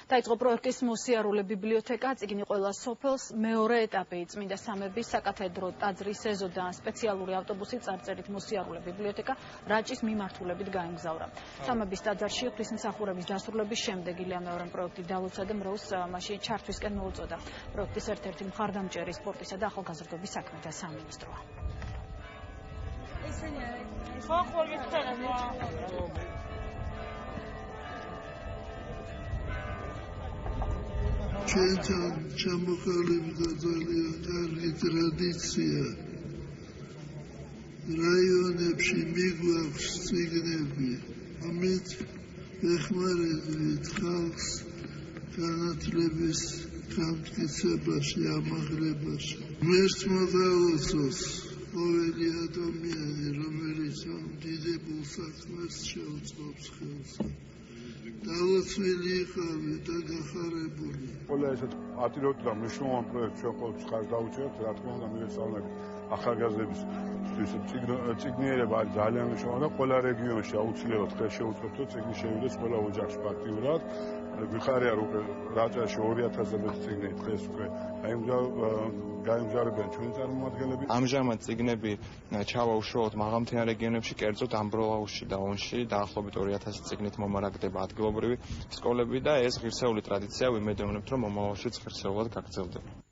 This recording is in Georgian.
დაიწყო პროექტის მოსიარულე ბიბლიოთეკა, წიგნი ყველა სოფელს, მეორე ეტაპი წმინდა სამების საკათედრო ტაძრის ეზო და სპეციალური ავტობუსით წარწერით მოსიარულე ბიბლიოთეკა რაჭის მიმართულებით გაემგზავრა. სამების ტაძარში ღვთისმსახურების დასრულების შემდეგ ილია მეორე პროექტი დალოცა და მროვლს მასში ჩართვისკენ მოუწოდა. პროექტის ერთ-ერთი მხარდამჭერი სპორტისა და ახალგაზრდობის საქმეთა სამინისტროა. ჩვენთან ჩამოყალიბდა ძალიან კარგი ტრადიცია. რაიონებში მიგვაქვს წიგნები, ამით ვეხმარებით ხალხს განათლების გამტკიცებაში, ამაღლებაში. ღმერთმა დაუწოს ყოველი ადამიანი, რომელიც ამ დიდებულ საქმეს შეუწყობს ხელს. დავოცვილი იყავი და გახარებული. ყველა ესეთ პატრიოტი და მნიშვნელოვანი პროექტი ჩვენ ყოველთვის ხარჯ დავუჭერთ, რა თქმა უნდა მივესალმებით ახალგაზრდების წიგნიერება არის ძალიან მნიშვნელოვანი და ყველა რეგიონში აუცილებლად ხელ შეუწყობთ, რომ წიგნი შევიდეს ყველა ოჯახში პარტიულად. ვიხარია რომ რაჭაში 2000-ზე მეტი წიგნი დღეს უკვე გაემგზავრებიან ჩვენი წარმომადგენლები. ამჟამად წიგნები ჩავა უშუალოდ მაღალმთიან რეგიონებში, კერძოდ ამბროლაუსში და ონში დაახლოებით 2000 წიგნით მომარაგდება ადგილობრივი სკოლები და ეს ღირსეული ტრადიცია ვიმედოვნებთ, რომ მომავალშიც ღირსეულად გაგრძელდება.